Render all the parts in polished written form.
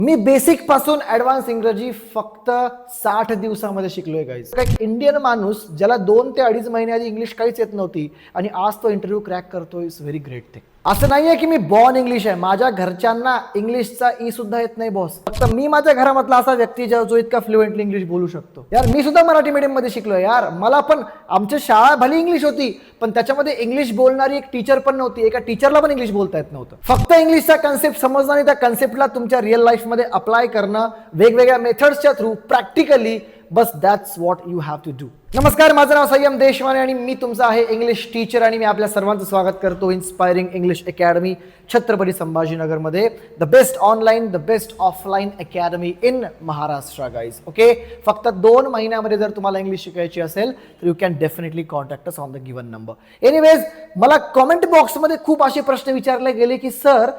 मी basic पासून advance इंग्रजी फक्त 60 दिवसामध्ये शिकलोय गाईज. एक इंडियन माणूस ज्याला 2 ते 2.5 महिने आधी इंग्लिश काहीच येत नव्हती आणि आज तो इंटरव्ह्यू क्रॅक करतोय, इज व्हेरी ग्रेट थिंग. असं नाहीये की मी बॉर्न इंग्लिश आहे, माझ्या घरच्यांना इंग्लिशचा ई सुद्धा येत नाही बॉस. फक्त मी माझ्या घरामधला असा व्यक्ती जो इतका फ्लुएंटली इंग्लिश बोलू शकतो. यार मी सुद्धा मराठी मीडियम मध्ये शिकलोय यार. मला पण आमची शाळा भली इंग्लिश होती, पण त्याच्यामध्ये इंग्लिश बोलणारी एक टीचर पण नव्हती. एका टीचरला पण इंग्लिश बोलता येत नव्हतं. फक्त इंग्लिशचा कन्सेप्ट समजणं आणि त्या कन्सेप्टला तुमच्या रिअल लाईफ मध्ये अप्लाय करणं वेगवेगळ्या मेथड्सच्या थ्रू प्रॅक्टिकली, बस that's what you have to do. नमस्कार, माझं नाव संयम देशमाने आणि मी तुमचा आहे इंग्लिश टीचर आणि मी आपल्या सर्वांचं स्वागत करतो इन्स्पायरिंग इंग्लिश अकॅडमी छत्रपती संभाजीनगरमध्ये. The best online, the best offline academy in Maharashtra guys. Okay, फक्त 2 महिन्यामध्ये जर तुम्हाला इंग्लिश शिकायची असेल तर you can definitely contact us on the given number. Anyways, मला कमेंट बॉक्समध्ये खूप असे प्रश्न विचारले गेले की सर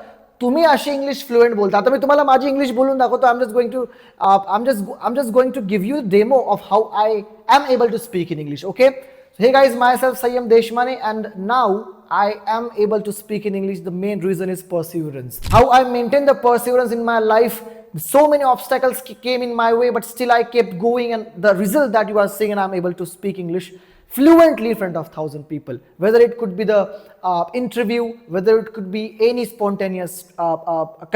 तुम्ही अशी इंग्लिश फ्लुएंट बोलता. आता मी तुम्हाला माझी इंग्लिश बोलून दाखवतो. I am just going to give you demo of how I am able to speak in English. Okay, hey guys, myself Sayyam Deshmane and now I am able to speak in English. The main reason is perseverance. How I maintain the perseverance in my life. So many obstacles came in my way, but still I kept going, and the result that you are seeing, and I'm able to speak English fluently in front of 1,000 people. Whether it could be the interview, whether it could be any spontaneous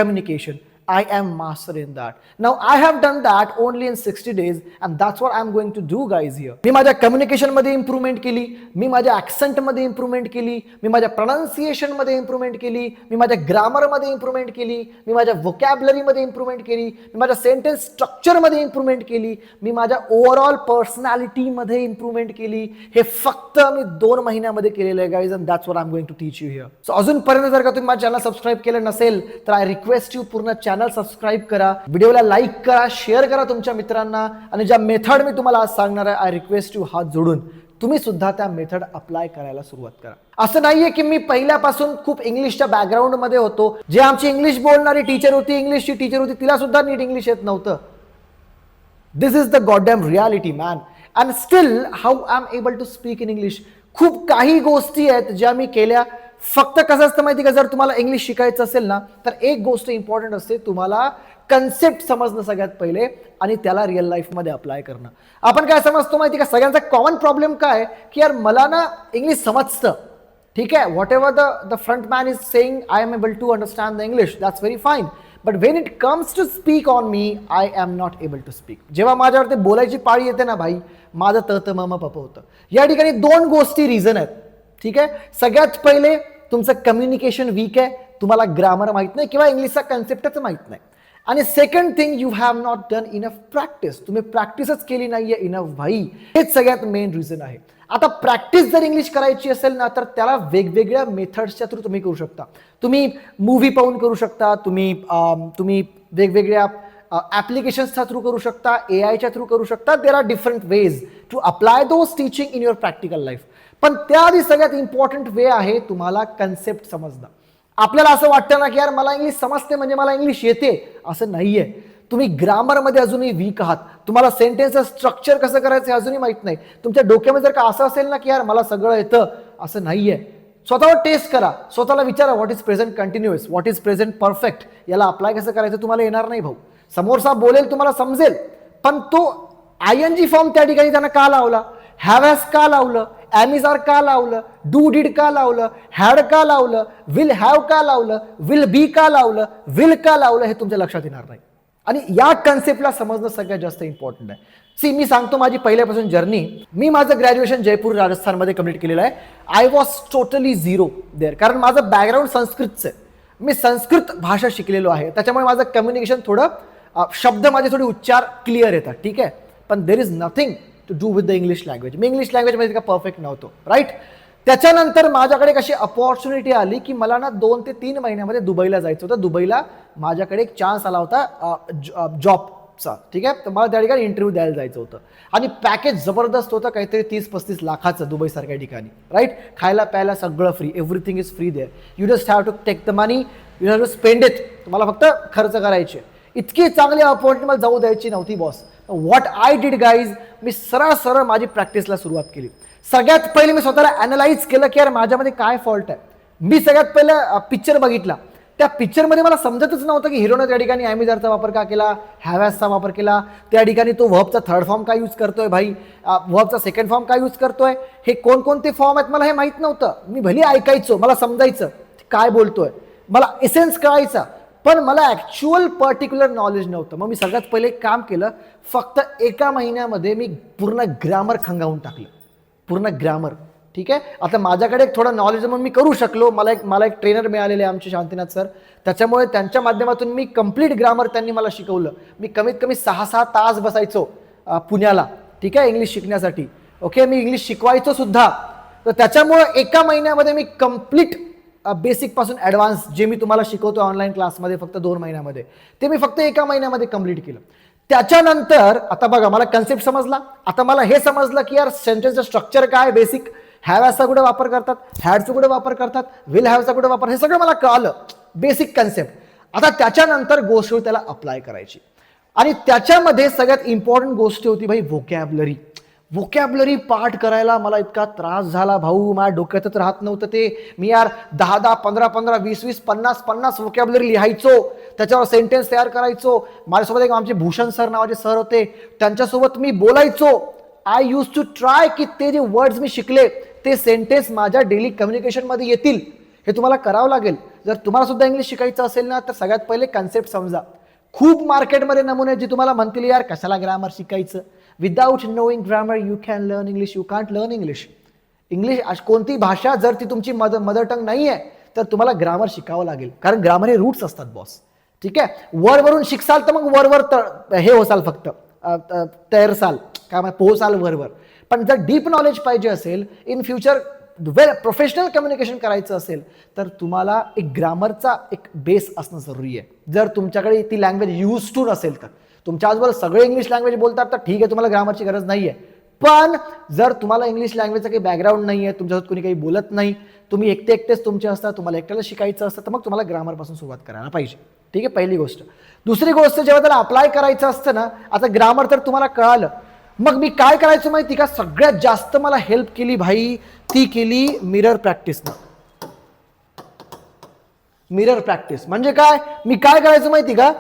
communication, I am master in that. Now I have done that only in 60 days and that's what I'm going to do guys here. मी माझ्या communication मध्ये improvement केली, मी माझ्या accent मध्ये improvement केली, मी माझ्या pronunciation मध्ये improvement केली, मी माझ्या ग्रामर मध्ये इम्प्रूव्हमेंट केली, मी माझ्या व्होकॅब्युलरी मध्ये इम्प्रूव्हमेंट केली, मी माझ्या सेंटेन्स स्ट्रक्चर मध्ये इम्प्रूव्हमेंट केली, मी माझ्या ओव्हरऑल पर्सनॅलिटी मध्ये इम्प्रूव्हमेंट केली. हे फक्त मी 2 महिन्यामध्ये केलेलं आहे guys and that's what I am going to teach you here. So अजूनपर्यंत जर का तुम्ही माझ्या चॅनल सबस्क्राईब केलं नसेल तर आय रिक्वेस्ट यू पूर्ण चॅनल सबस्क्राईब करा, व्हिडिओला लाईक करा, शेअर करा तुमच्या मित्रांना आणि ज्या मेथड मी तुम्हाला आज सांगणार आहे आय रिक्वेस्ट यू हात जोडून तुम्ही सुद्धा त्या मेथड अप्लाय करायला सुरुवात करा. असं नाहीये की मी पहिल्यापासून खूप इंग्लिशच्या बॅकग्राऊंड मध्ये होतो. जे आमची इंग्लिश बोलणारी टीचर होती, इंग्लिशची टीचर होती, तिला सुद्धा नीट इंग्लिश येत नव्हतं. This is the goddamn reality man. And still how I am able to speak in English. खूप काही गोष्टी आहेत ज्या मी केल्या. फक्त कसं असतं माहिती का, जर तुम्हाला इंग्लिश शिकायचं असेल ना तर एक गोष्ट इम्पॉर्टंट असते, तुम्हाला कन्सेप्ट समजणं सगळ्यात पहिले आणि त्याला रिअल लाईफमध्ये अप्लाय करणं. आपण काय समजतो माहिती का, सगळ्यांचा कॉमन प्रॉब्लेम काय की यार मला ना इंग्लिश समजतं, ठीक आहे, whatever the front man is saying I am able to understand the English, that's very fine, but when it comes to speak on me I am not able to speak. जेव्हा माझ्यावरती बोलायची पाळी येते ना भाई, माझं तत मम पप होतं. या ठिकाणी 2 गोष्टी रिझन आहेत, ठीक आहे. सगळ्यात पहिले तुमचं कम्युनिकेशन वीक आहे, तुम्हाला ग्रामर माहित नाही किंवा इंग्लिशचा कन्सेप्टच माहित नाही. आणि second thing, you have not done enough practice. तुम्ही प्रॅक्टिसच केली नाहीये इनफ भाई. हेच सगळ्यात मेन रिझन आहे. आता प्रॅक्टिस जर इंग्लिश करायची असेल ना तर त्याला वेगवेगळ्या मेथड्सच्या थ्रू तुम्ही करू शकता. तुम्ही मूव्ही पाहून करू शकता, तुम्ही वेगवेगळ्या ऍप्लिकेशन्सच्या थ्रू करू शकता, एआयच्या थ्रू करू शकता. There are different ways to apply those teaching in your practical life. पण त्याआधी सगळ्यात इम्पॉर्टंट वे आहे तुम्हाला कन्सेप्ट समजणं. आपल्याला असं वाटतं ना की यार मला इंग्लिश समजते म्हणजे मला इंग्लिश येते, असं नाहीये. तुम्ही ग्रामरमध्ये अजूनही वीक आहात, तुम्हाला सेंटेन्सचं स्ट्रक्चर कसं करायचं हे अजूनही माहित नाही. तुमच्या डोक्यामध्ये जर का असं असेल ना की यार मला सगळं येतं, असं नाहीये. स्वतःवर टेस्ट करा, स्वतःला विचारा what is present continuous, what is present perfect. याला अप्लाय कसं करायचं तुम्हाला येणार नाही भाऊ. समोरचा बोलेल तुम्हाला समजेल, पण तो आयएनजी फॉर्म त्या ठिकाणी त्यांना का लावला, हॅव हॅज का लावलं, एम इज आर का लावलं, डू डिड का लावलं, हॅड का लावलं, विल हॅव का लावलं, विल बी का लावलं, विल का लावलं, हे तुमच्या लक्षात येणार नाही. आणि या कन्सेप्टला समजणं सगळ्यात जास्त इम्पॉर्टंट आहे. सी, मी सांगतो माझी पहिल्यापासून जर्नी. मी माझं ग्रॅज्युएशन जयपूर राजस्थानमध्ये कंप्लीट केलेलं आहे. I was totally zero there, कारण माझं बॅकग्राऊंड संस्कृतचं आहे. मी संस्कृत भाषा शिकलेलो आहे, त्याच्यामुळे माझं कम्युनिकेशन थोडं शब्द माझे थोडे उच्चार क्लिअर येतात, ठीक आहे. पण there is nothing to do with the English language. मी इंग्लिश लँग्वेजमध्ये का परफेक्ट नव्हतो, राईट. त्याच्यानंतर माझ्याकडे कशी अपॉर्च्युनिटी आली की मला ना 2 ते 3 महिन्यामध्ये दुबईला जायचं होतं. दुबईला माझ्याकडे एक चान्स आला होता जॉबचा, ठीक आहे. तर मला त्या ठिकाणी इंटरव्ह्यू द्यायला जायचं होतं आणि पॅकेज जबरदस्त होतं, काहीतरी 30-35 लाखाचं दुबईसारख्या ठिकाणी, राईट. खायला प्यायला सगळं free, everything is free there. You just have to take the money, you have to spend it. तुम्हाला फक्त खर्च करायचे. इतकी चांगली अपॉर्च्युनिटी मला जाऊ द्यायची नव्हती boss. What I did guys, मी सरळ माझी प्रॅक्टिसला सुरुवात केली. सगळ्यात पहिले मी स्वतःला अॅनलाइज केलं की यार माझ्यामध्ये काय फॉल्ट आहे. मी सगळ्यात पहिलं पिक्चर बघितला त्या पिक्चरमध्ये मला समजतच नव्हतं की हिरोनं त्या ठिकाणी ॲमिझरचा वापर का केला, हॅवॅसचा वापर केला, त्या ठिकाणी तो व्हर्बचा थर्ड फॉर्म काय यूज करतोय भाई, व्हर्बचा सेकंड फॉर्म काय यूज करतोय, हे कोणकोणते फॉर्म आहेत मला हे माहीत नव्हतं. मी भली ऐकायचो, मला समजायचं काय बोलतोय, मला एसेन्स कळायचा, पण मला ॲक्च्युअल पर्टिक्युलर नॉलेज नव्हतं. मग मी सगळ्यात पहिले एक काम केलं, फक्त एका महिन्यामध्ये मी पूर्ण ग्रामर खंगावून टाकलं, पूर्ण ग्रामर. ठीक आहे, आता माझ्याकडे एक थोडं नॉलेज म्हणून मी करू शकलो. मला एक ट्रेनर मिळालेले आमचे शांतीनाथ सर, त्याच्यामुळे त्यांच्या माध्यमातून मी कंप्लीट ग्रामर त्यांनी मला शिकवलं. मी कमीत कमी 6-6 तास बसायचो पुण्याला, ठीक आहे, इंग्लिश शिकण्यासाठी. ओके, मी इंग्लिश शिकवायचो सुद्धा. तर त्याच्यामुळे एका महिन्यामध्ये मी कंप्लीट बेसिक पासून ॲडव्हान्स जे मी तुम्हाला शिकवतो ऑनलाईन क्लासमध्ये फक्त 2 महिन्यामध्ये, ते मी फक्त एका महिन्यामध्ये कंप्लीट केलं. त्याच्यानंतर आता बघा, मला कन्सेप्ट समजला. आता मला हे समजलं की यार सेंटेन्सचं स्ट्रक्चर काय, बेसिक हॅव ॲजचा कुठे वापर करतात, हॅडचा कुठे वापर करतात, विल हॅवचा कुठे वापर, हे सगळं मला कळालं, बेसिक कन्सेप्ट. आता त्याच्यानंतर गोष्ट त्याला अप्लाय करायची, आणि त्याच्यामध्ये सगळ्यात इम्पॉर्टंट गोष्ट होती भाई व्होकॅबलरी. व्होकॅबलरी पाठ करायला मला इतका त्रास झाला भाऊ, माझ्या डोक्यातच राहत नव्हतं ते. मी यार 10-10, 15-15, 20-20, 50-50 व्होकॅबलरी लिहायचो, त्याच्यावर सेंटेन्स तयार करायचो. माझ्यासोबत एक आमचे भूषण सर नावाचे सर होते, त्यांच्यासोबत मी बोलायचो. आय यूज टू ट्राय की ते जे वर्ड्स मी शिकले ते सेंटेन्स माझ्या डेली कम्युनिकेशनमध्ये येतील. हे तुम्हाला करावं लागेल. जर तुम्हाला सुद्धा इंग्लिश शिकायचं असेल ना, तर सगळ्यात पहिले कन्सेप्ट समजा. खूप मार्केटमध्ये नमुने जे तुम्हाला म्हणतील यार कशाला ग्रामर शिकायचं, without knowing grammar you can learn English, you can't learn English. English कोणती भाषा जर ती तुमची मदर टंग नाही आहे तर तुम्हाला ग्रामर शिकावं लागेल, कारण ग्रामर हे रूट्स असतात बॉस. ठीक आहे, वरवरून शिकसाल तर मग वरवर हे होसाल, फक्त तैरसाल, काय पोहसाल वरवर. पण जर डीप नॉलेज पाहिजे असेल, in future well professional communication करायचं असेल, तर तुम्हाला एक ग्रामरचा एक बेस असणं जरुरी आहे. जर तुमच्याकडे ती लँग्वेज यूज टू नसेल तर, तुमच्या आजूबाजूला सगळे इंग्लिश लँग्वेज बोलतात तर ठीक आहे, तुम्हाला ग्रामरची गरज नाही आहे. पण जर तुम्हाला इंग्लिश लँग्वेजचं काही बॅकग्राऊंड नाही आहे, तुमच्यासोबत कोणी काही बोलत नाही, तुम्ही एकटेच तुमचे असतात, तुम्हाला एकट्याला शिकायचं असतं, तर मग तुम्हाला ग्रामरपासून सुरुवात करायला पाहिजे. ठीक आहे, पहिली गोष्ट. दुसरी गोष्ट, जेव्हा त्याला अप्लाय करायचं असतं ना, आता ग्रामर तर तुम्हाला कळालं, मग मी काय करायचं माहिती का, सगळ्यात जास्त मला हेल्प केली भाई, ती केली मिरर प्रॅक्टिसनं. मिरर प्रॅक्टिस म्हणजे काय, मी काय करायचं माहिती का,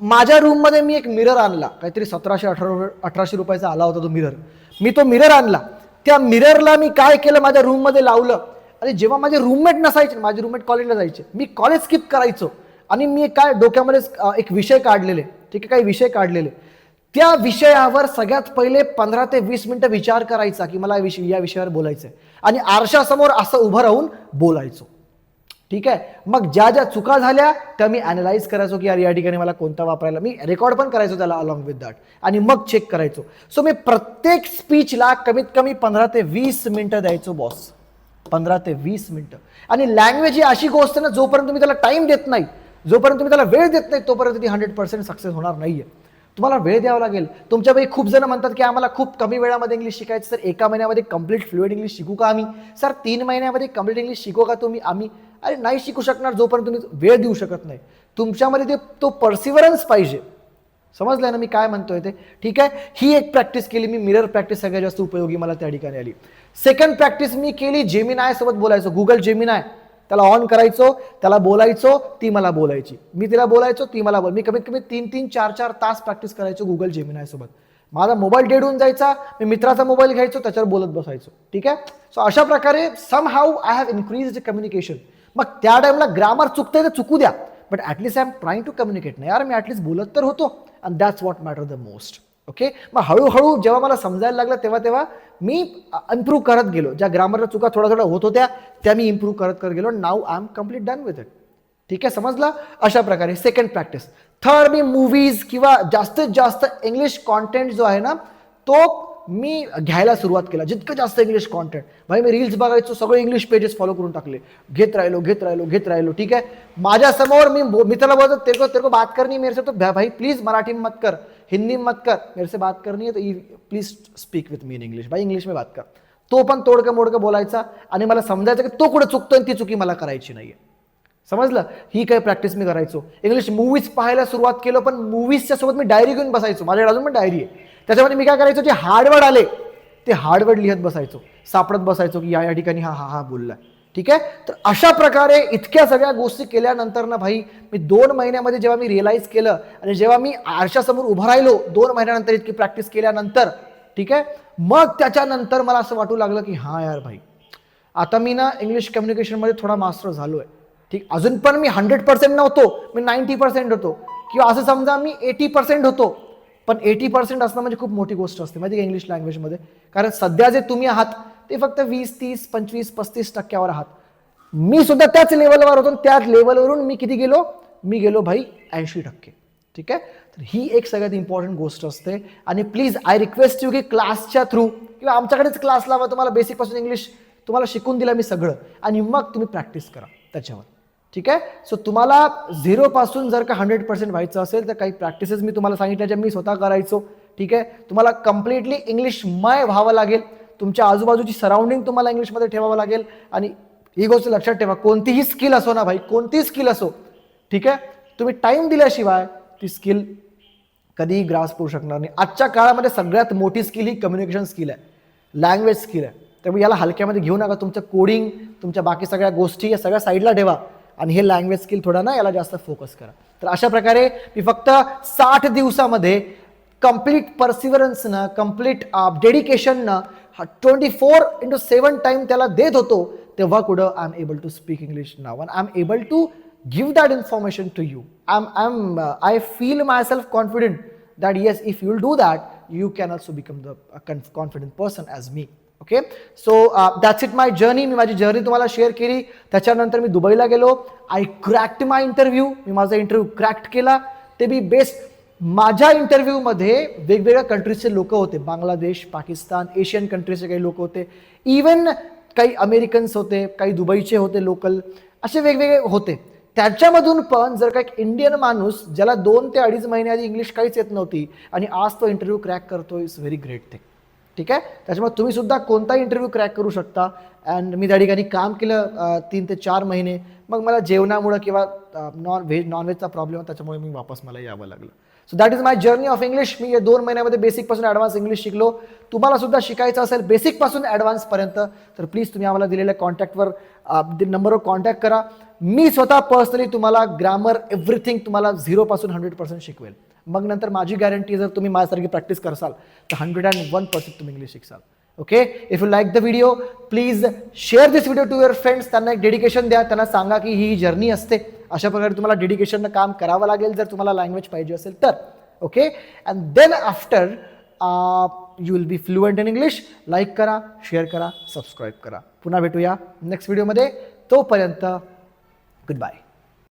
माझ्या रूममध्ये मी एक मिरर आणला, काहीतरी 1700-1800 रुपयाचा आला होता तो मिरर. मी तो मिरर आणला, त्या मिररला मी काय केलं, माझ्या रूममध्ये लावलं. आणि जेव्हा माझे रूममेट नसायचे, माझे रूममेट कॉलेजला जायचे, मी कॉलेज स्किप करायचो, आणि मी काय डोक्यामध्ये एक विषय काढलेले, ठीक आहे, काही विषय काढलेले, त्या विषयावर सगळ्यात पहिले 15 ते 20 मिनिटं विचार करायचा की मला या विषयावर बोलायचं आहे, आणि आरशासमोर असं उभं राहून बोलायचो. ठीक आहे, मग ज्या ज्या चुका झाल्या त्या मी अॅनालाइज करायचो की यार या ठिकाणी मला कोणता वापरायला, मी रेकॉर्ड पण करायचो त्याला अलॉंग विथ दॅट, आणि मग चेक करायचो. सो मी प्रत्येक स्पीचला कमीत कमी 15 ते 20 मिनिटं द्यायचो बॉस, 15 ते 20 मिनिटं. आणि लँग्वेज ही अशी गोष्ट ना, जोपर्यंत तुम्ही त्याला टाइम देत नाही, जोपर्यंत तुम्ही त्याला वेळ देत नाही, तोपर्यंत ती 100% सक्सेस होणार नाहीये. तुम्हाला वेळ द्यावा लागेल. तुमच्यापैकी खूप जण म्हणतात की आम्हाला खूप कमी वेळामध्ये इंग्लिश शिकायचं, सर एका महिन्यामध्ये कंप्लीट फ्लुएंट इंग्लिश शिकू का आम्ही, सर 3 महिन्यामध्ये कंप्लीट इंग्लिश शिकू का तुम्ही, आम्ही अरे नाही शिकू शकणार जोपर्यंत तुम्ही वेळ देऊ शकत नाही. तुमच्यामध्ये तो पर्सिव्हरन्स पाहिजे. समजलंय ना मी काय म्हणतोय ते. ठीक आहे, ही एक प्रॅक्टिस केली मी, मिरर प्रॅक्टिस सगळ्यात जास्त उपयोगी मला त्या ठिकाणी आली. सेकंड प्रॅक्टिस मी केली, जेमिनाय सोबत बोलायचो, गुगल जेमिनाय, त्याला ऑन करायचो, त्याला बोलायचो, ती मला बोलायची, मी तिला बोलायचो, ती मला मी कमीत कमी 3-3, 4-4 तास प्रॅक्टिस करायचो गुगल जेमिनाय सोबत. माझा मोबाईल डेड होऊन जायचा, मी मित्राचा मोबाईल घ्यायचो, त्याच्यावर बोलत बसायचो. ठीक आहे, सो अशा प्रकारे somehow I have increase communication. मग त्या टाइमला ग्रामर चुकतंय तर चुकू द्या, but at least I am trying to communicate. नाही यार मी ॲटलीस्ट बोलत तर होतो, and that's what matter the most. Okay, मग हळूहळू जेव्हा मला समजायला लागलं तेव्हा मी इम्प्रूव्ह करत गेलो. ज्या ग्रामरच्या चुका थोड्या होत होत्या त्या मी इम्प्रूव्ह करत गेलो. Now I am complete done with it. ठीक आहे, समजला. अशा प्रकारे सेकंड प्रॅक्टिस. थर्ड, मी मूवीज किंवा जास्तीत जास्त इंग्लिश कॉन्टेंट जो आहे ना तो मी घ्यायला सुरुवात केला. जितकं जास्त इंग्लिश कॉन्टेंट भाई, मी रील्स बघायचो, सगळे इंग्लिश पेजेस फॉलो करून टाकले, घेत राहिलो. ठीक आहे, माझ्यासमोर मी त्याला बोलतो तेरे को बात करनी मेरे से, तो भाई प्लीज मराठी में मत कर, हिंदी में मत कर, मेरे से बात करनी है तो please speak with me in English, भाई इंग्लिश में बात कर. तो पण तोडकं मोडकं बोलायचा, आणि मला समजायचं की तो कुठे चुकतोय ती चुकी मला करायची नाहीये. समजलं. ही काही प्रॅक्टिस मी करायचो. इंग्लिश मूवीज पाहायला सुरुवात केलं, पण मूवीजच्या सोबत मी डायरी घेऊन बसायचो. माझ्याकडे अजून पण डायरी आहे. त्याच्यामध्ये मी काय करायचो, जे हार्डवर्ड आले ते हार्डवर्ड लिहत बसायचो, सापडत बसायचो की या ठिकाणी हा बोललाय, ठीक आहे. तर अशा प्रकारे इतक्या सगळ्या गोष्टी केल्यानंतर ना भाई, मी 2 महिन्यामध्ये जेव्हा मी रिअलाइज केलं आणि जेव्हा मी आरशासमोर उभं राहिलो 2 महिन्यानंतर इतकी प्रॅक्टिस केल्यानंतर, ठीक आहे, मग त्याच्यानंतर मला असं वाटू लागलं की हां यार भाई, आता मी ना इंग्लिश कम्युनिकेशनमध्ये थोडा मास्टर झालो आहे. ठीक, अजून पण मी 100% नव्हतो, मी 90% होतो, किंवा असं समजा मी 80% होतो. पण 80% असणं म्हणजे खूप मोठी गोष्ट असते माहिती का इंग्लिश लँग्वेजमध्ये. कारण सध्या जे तुम्ही आहात ते फक्त 20, 30, 25, 35% आहात. मी सुद्धा त्याच लेवलवर होतो. त्याच लेवलवरून मी किती गेलो? मी गेलो भाई 80%. ठीक आहे. तर ही एक सगळ्यात इम्पॉर्टंट गोष्ट असते. आणि प्लीज आय रिक्वेस्ट यू की क्लासच्या थ्रू किंवा आमच्याकडेच क्लास लावा, तुम्हाला बेसिकपासून इंग्लिश तुम्हाला शिकून दिलं मी सगळं, आणि मग तुम्ही प्रॅक्टिस करा त्याच्यावर. ठीक आहे. सो तुम्हाला 0 पासून जर का 100% व्हायचं असेल तर काही प्रॅक्टिसेस मी तुम्हाला सांगितल्या ज्या मी स्वतः करायचो. ठीक आहे. तुम्हाला कम्प्लिटली इंग्लिशमय व्हावं लागेल. तुमच्या आजूबाजूची सराउंडिंग तुम्हाला इंग्लिशमध्ये ठेवावं लागेल. आणि ही गोष्ट लक्षात ठेवा, कोणतीही स्किल असो ना भाई, कोणतीही स्किल असो, ठीक आहे, तुम्ही टाइम दिल्याशिवाय ती स्किल कधीही ग्रास्प होऊ शकणार नाही. आजच्या काळामध्ये सगळ्यात मोठी स्किल ही कम्युनिकेशन स्किल आहे, लँग्वेज स्किल आहे. त्यामुळे याला हलक्यामध्ये घेऊ नका. तुमचं कोडिंग, तुमच्या बाकी सगळ्या गोष्टी या सगळ्या साईडला ठेवा आणि हे लँग्वेज स्किल थोडा ना याला जास्त फोकस करा. तर अशा प्रकारे मी फक्त 60 दिवसामध्ये कम्प्लीट परसिव्हरन्सनं, कम्प्लीट डेडिकेशननं 24/7 टाइम त्याला देत होतो, तेव्हा कुठं I am able to speak English now and I am able to give that information to you. I feel myself confident that yes, if you will do that, you can also become the confident person as me. Okay. So that's it my journey. मी माझी journey तुम्हाला share केली. त्याच्यानंतर मी दुबईला गेलो. I क्रॅक्ट my interview. मी माझा interview क्रॅक्ट केला. ते बी बेस्ट. माझ्या इंटरव्ह्यूमध्ये वेगवेगळ्या कंट्रीजचे लोक होते, बांगलादेश, पाकिस्तान, एशियन कंट्रीजचे काही लोक होते, इवन काही अमेरिकन्स होते, काही दुबईचे होते लोकल, असे वेगवेगळे होते. त्याच्यामधून पण जर का एक इंडियन माणूस ज्याला 2 ते 2.5 महिने आधी इंग्लिश काहीच येत नव्हती आणि आज तो इंटरव्ह्यू क्रॅक करतो, इज व्हेरी ग्रेट थिंग. ठीक आहे. त्याच्यामुळे तुम्ही सुद्धा कोणताही इंटरव्ह्यू क्रॅक करू शकता. अँड मी त्या ठिकाणी काम केलं 3 ते 4 महिने. मग मला जेवणामुळं किंवा नॉनव्हेजचा प्रॉब्लेम होता, त्याच्यामुळे मी वापस मला यावं लागलं. So that is my journey of English. मी 2 महिन्यामध्ये बेसिकपासून ॲडव्हान्स इंग्लिश शिकलो. तुम्हाला सुद्धा शिकायचं असेल बेसिकपासून ॲडव्हान्सपर्यंत तर प्लीज तुम्ही आम्हाला दिलेल्या कॉन्टॅक्टवर नंबरवर कॉन्टॅक्ट करा. मी स्वतः पर्सनली तुम्हाला ग्रामर एव्हरीथिंग तुम्हाला 0 पासून 100% शिकवेल. मग नंतर माझी गॅरंटी, जर तुम्ही माझ्यासारखी प्रॅक्टिस करसाल तर 101% तुम्ही इंग्लिश शिकसाल. Okay. If you like the video, please share this video to your friends. त्यांना एक डेडिकेशन द्या. त्यांना सांगा की ही जर्नी असते. अशा प्रकारे तुम्हाला डेडिकेशननं काम करावं लागेल जर तुम्हाला लँग्वेज पाहिजे असेल तर. Okay. And then after you will be fluent in English. Like करा, शेअर करा, सबस्क्राईब करा. पुन्हा भेटूया नेक्स्ट व्हिडिओमध्ये. तोपर्यंत गुड बाय.